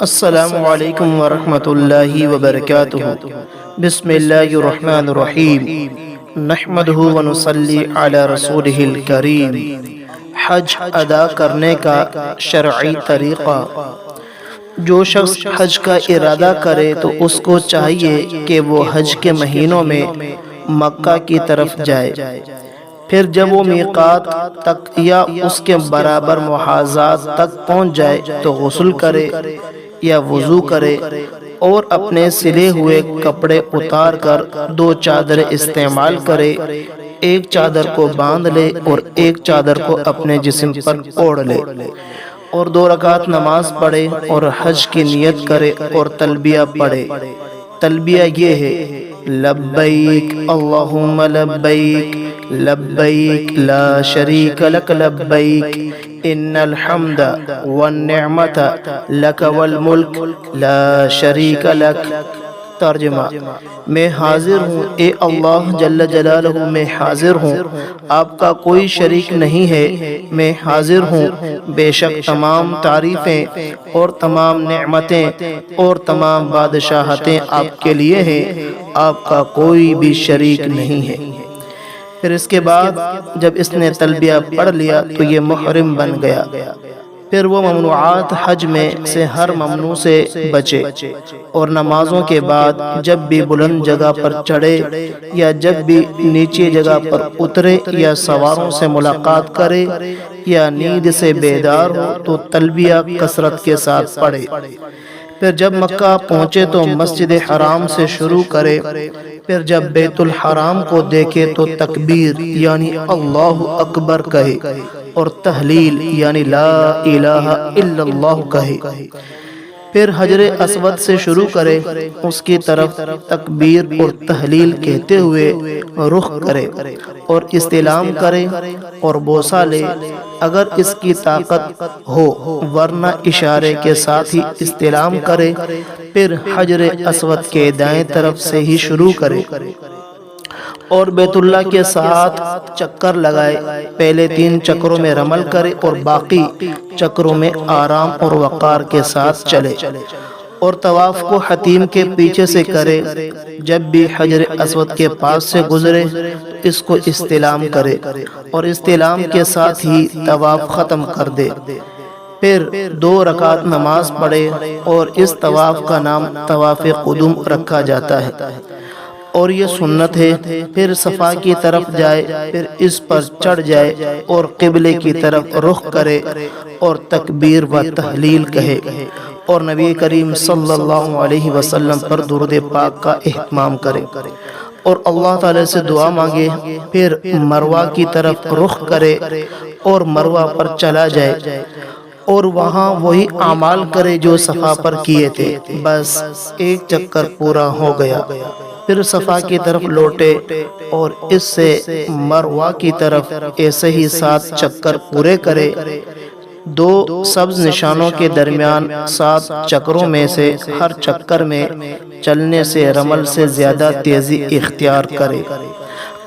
السلام علیکم ورحمۃ اللہ وبرکاتہ۔ بسم اللہ الرحمن الرحیم، نحمدہ ونصلی علی رسولہ الکریم۔ حج ادا کرنے کا شرعی طریقہ۔ جو شخص حج کا ارادہ کرے تو اس کو چاہیے کہ وہ حج کے مہینوں میں مکہ کی طرف جائے، پھر جب وہ میقات تک یا اس کے برابر محاذات تک پہنچ جائے تو غسل کرے یا وضو کرے اور اپنے سلے ہوئے کپڑے اتار کر 2 چادریں استعمال کرے، ایک چادر کو باندھ لے اور ایک چادر کو اپنے جسم پر اوڑھ لے اور 2 رکعت نماز پڑھے اور حج کی نیت کرے اور تلبیہ پڑھے۔ تلبیہ یہ ہے: لبیک اللہم لبیک لبیک لا شریک لک لبیک ان الحمد والنعمت لک والملک لا شریک لک۔ ترجمہ: میں حاضر ہوں، اے اللہ جل جلالہ، میں حاضر ہوں، آپ کا کوئی شریک نہیں ہے، میں حاضر ہوں، بے شک تمام تعریفیں اور تمام نعمتیں اور تمام بادشاہتیں آپ کے لیے ہیں، آپ کا کوئی بھی شریک نہیں ہے۔ پھر اس کے بعد جب اس نے تلبیہ پڑھ لیا تو یہ محرم بن گیا۔ پھر وہ ممنوعات حج میں سے ہر ممنوع سے بچے اور نمازوں کے بعد جب بھی بلند جگہ پر چڑھے یا جب بھی نیچے جگہ پر اترے یا سواروں سے ملاقات کرے یا نیند سے بیدار ہو تو تلبیہ کثرت کے ساتھ پڑھے۔ پھر جب مکہ پہنچے تو مسجد حرام سے شروع کرے، پھر جب بیت الحرام کو دیکھے تو تکبیر یعنی اللہ اکبر کہے اور تحلیل یعنی لا الہ الا اللہ کہے، پھر حجر اسود سے شروع کرے، اس کی طرف تکبیر اور تحلیل کہتے ہوئے رخ کرے اور استلام کرے اور بوسہ لے اگر اس کی طاقت ہو، ورنہ اشارے کے ساتھ ہی استلام کرے، پھر حجر اسود کے دائیں طرف سے ہی شروع کرے اور بیت اللہ کے ساتھ چکر لگائے۔ پہلے 3 چکروں میں رمل کرے اور باقی چکروں میں آرام اور وقار کے ساتھ چلے اور طواف کو حتیم کے پیچھے سے کرے۔ جب بھی حجر اسود کے پاس سے گزرے اس کو استلام کرے اور استلام کے ساتھ ہی طواف ختم کر دے، پھر 2 رکعت نماز پڑھے اور اس طواف کا نام طواف قدوم رکھا جاتا ہے اور یہ سنت ہے۔ پھر صفا کی طرف جائے، پھر اس پر چڑھ جائے اور قبلے کی طرف رخ کرے اور تکبیر و تحلیل کہے اور نبی کریم صلی اللہ علیہ وسلم پر درود پاک کا اہتمام کرے اور اللہ تعالی سے دعا مانگے، پھر مروہ کی طرف رخ کرے اور مروہ پر چلا جائے اور وہاں وہی اعمال کرے جو صفا پر کیے تھے، بس ایک چکر پورا ہو گیا۔ پھر صفا کی طرف لوٹے اور اس سے مروہ کی طرف ایسے ہی 7 چکر پورے کرے۔ 2 سبز نشانوں کے درمیان 7 چکروں میں سے ہر چکر میں چلنے سے رمل سے زیادہ تیزی اختیار کرے۔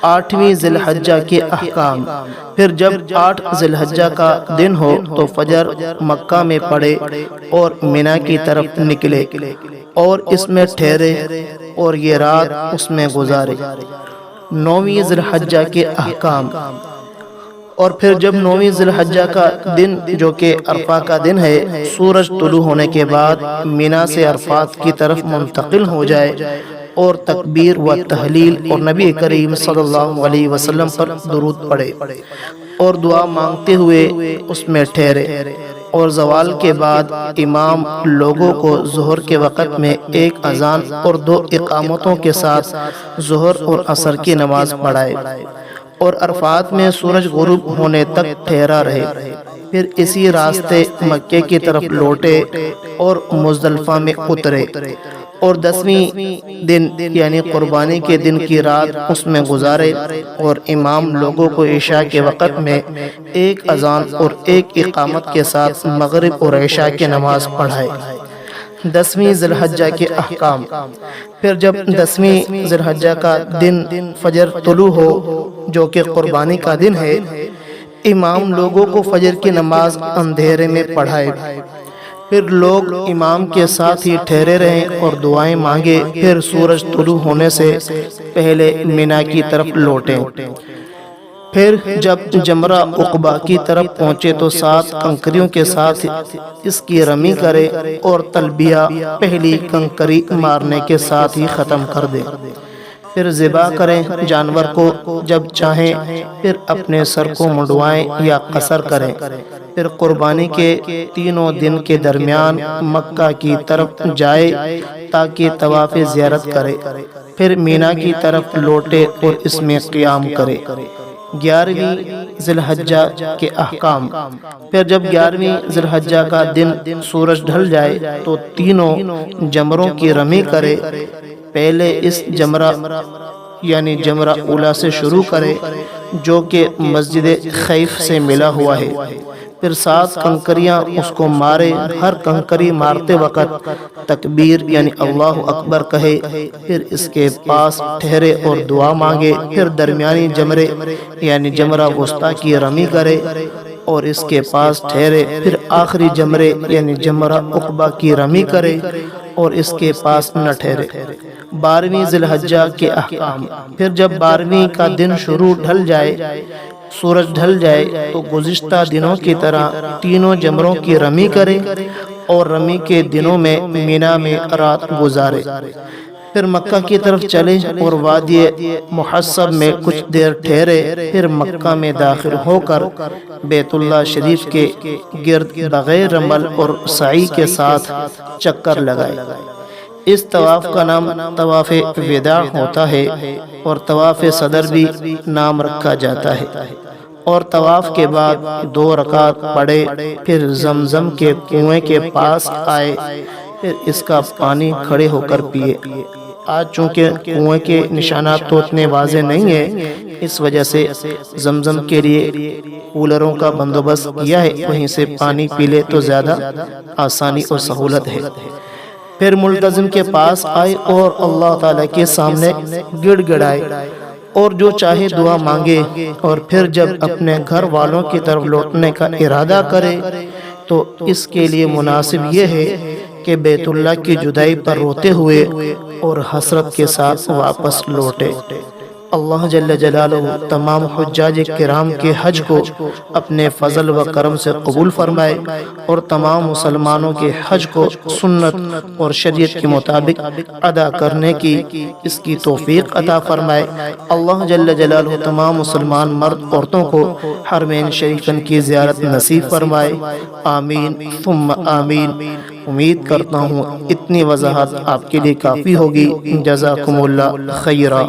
8ویں ذی الحجہ کے احکام۔ پھر جب 8 ذی الحجہ کا دن ہو تو فجر مکہ میں پڑھے اور منی کی طرف نکلے اور اس میں ٹھہرے اور یہ رات اس میں گزارے۔ 9ویں ذی الحجہ کے احکام۔ اور پھر جب 9ویں ذی الحجہ کا دن جو کہ عرفہ کا دن ہے، سورج طلوع ہونے کے بعد منی سے عرفات کی طرف منتقل ہو جائے اور تکبیر و تحلیل اور نبی کریم صلی اللہ علیہ وسلم پر درود پڑھے اور دعا مانگتے ہوئے اس میں ٹھہرے اور زوال کے بعد امام لوگوں کو ظہر کے وقت میں 1 اذان اور 2 اقامتوں کے ساتھ ظہر اور عصر کی نماز پڑھائے اور عرفات میں سورج غروب ہونے تک ٹھہرا رہے، پھر اسی راستے مکے کی طرف لوٹے اور مزدلفہ میں اترے اور 10ویں دن یعنی قربانی کے دن کی رات اس میں گزارے اور امام لوگوں کو عشاء کے وقت میں 1 اذان اور 1 اقامت کے ساتھ مغرب اور عشاء کی نماز پڑھائے۔ 10ویں ذی الحجہ کے احکام۔ پھر جب 10ویں ذی الحجہ کا دن فجر طلوع ہو جو کہ قربانی کا دن ہے، امام لوگوں کو فجر کی نماز اندھیرے میں پڑھائے، پھر لوگ امام کے ساتھ ہی ٹھہرے رہیں اور دعائیں مانگے، پھر سورج طلوع ہونے سے پہلے مینا کی طرف لوٹیں۔ پھر جب جمرہ عقبہ کی طرف پہنچے تو 7 کنکریوں کے ساتھ اس کی رمی کرے اور تلبیہ پہلی کنکری مارنے کے ساتھ ہی ختم کر دے۔ پھر ذبح کریں جانور کو جب چاہیں، پھر اپنے سر کو منڈوائیں یا قصر کریں۔ پھر قربانی کے 3 دن کے درمیان مکہ کی طرف جائے تاکہ طواف زیارت کرے، پھر مینا کی طرف لوٹے اور اس میں قیام کرے۔ 11ویں ذی الحجہ کے احکام۔ پھر جب 11ویں ذی الحجہ کا دن سورج ڈھل جائے تو 3 جمروں کی رمی کرے۔ پہلے اس جمرہ یعنی جمرہ اولا سے شروع کرے جو کہ مسجد خیف سے ملا ہوا ہے۔ پھر 7 کنکریاں اس کو مارے، ہر کنکری مارتے وقت تکبیر یعنی اللہ اکبر کہے، پھر اس کے پاس ٹھہرے اور دعا مانگے، پھر درمیانی جمرے یعنی جمرہ وسطیٰ کی رمی کرے اور اس کے پاس ٹھہرے، پھر آخری جمرے یعنی جمرہ عقبہ کی رمی کرے اور اس کے پاس نہ ٹھہرے۔ 12ویں ذی الحجہ کے احکام۔ پھر جب 12ویں کا دن شروع ڈھل جائے، سورج ڈھل جائے تو گزشتہ دنوں کی طرح 3 جمروں کی رمی کرے اور رمی کے دنوں میں مینا میں رات گزارے۔ پھر مکہ کی طرف چلے اور وادی محصب میں کچھ دیر ٹھہرے، پھر مکہ میں داخل ہو کر بیت اللہ شریف کے گرد بغیر رمل اور سعی کے ساتھ چکر لگائے۔ اس طواف کا نام طواف وداع ہوتا ہے اور طواف صدر بھی نام رکھا جاتا ہے۔ اور طواف کے بعد 2 رکعت پڑھے، پھر زمزم کے کنویں کے پاس آئے، پھر اس کا پانی کھڑے ہو کر پیے۔ آج چونکہ کنویں کے نشانات تو اتنے واضح نہیں ہیں، اس وجہ سے زمزم کے لیے کولروں کا بندوبست کیا ہے، وہیں سے پانی پی لے تو زیادہ آسانی اور سہولت ہے۔ پھر ملتزم کے پاس آئے اور اللہ تعالیٰ کے سامنے گڑ گڑائے اور جو چاہے دعا مانگے، اور پھر جب اپنے گھر والوں کی طرف لوٹنے کا ارادہ کرے تو اس کے لیے مناسب یہ ہے کہ بیت اللہ کی جدائی پر روتے ہوئے اور حسرت کے ساتھ واپس لوٹے۔ اللہ جل جلالہ تمام حجاج کرام کے حج کو اپنے فضل و کرم سے قبول فرمائے اور تمام مسلمانوں کے حج کو سنت اور شریعت کے مطابق ادا کرنے کی اس کی توفیق عطا فرمائے۔ اللہ جل جلالہ تمام مسلمان مرد عورتوں کو حرمین شریفین کی زیارت نصیب فرمائے، آمین ثم آمین۔ امید کرتا ہوں اتنی وضاحت آپ کے لیے کافی ہوگی۔ جزاکم اللہ خیرا۔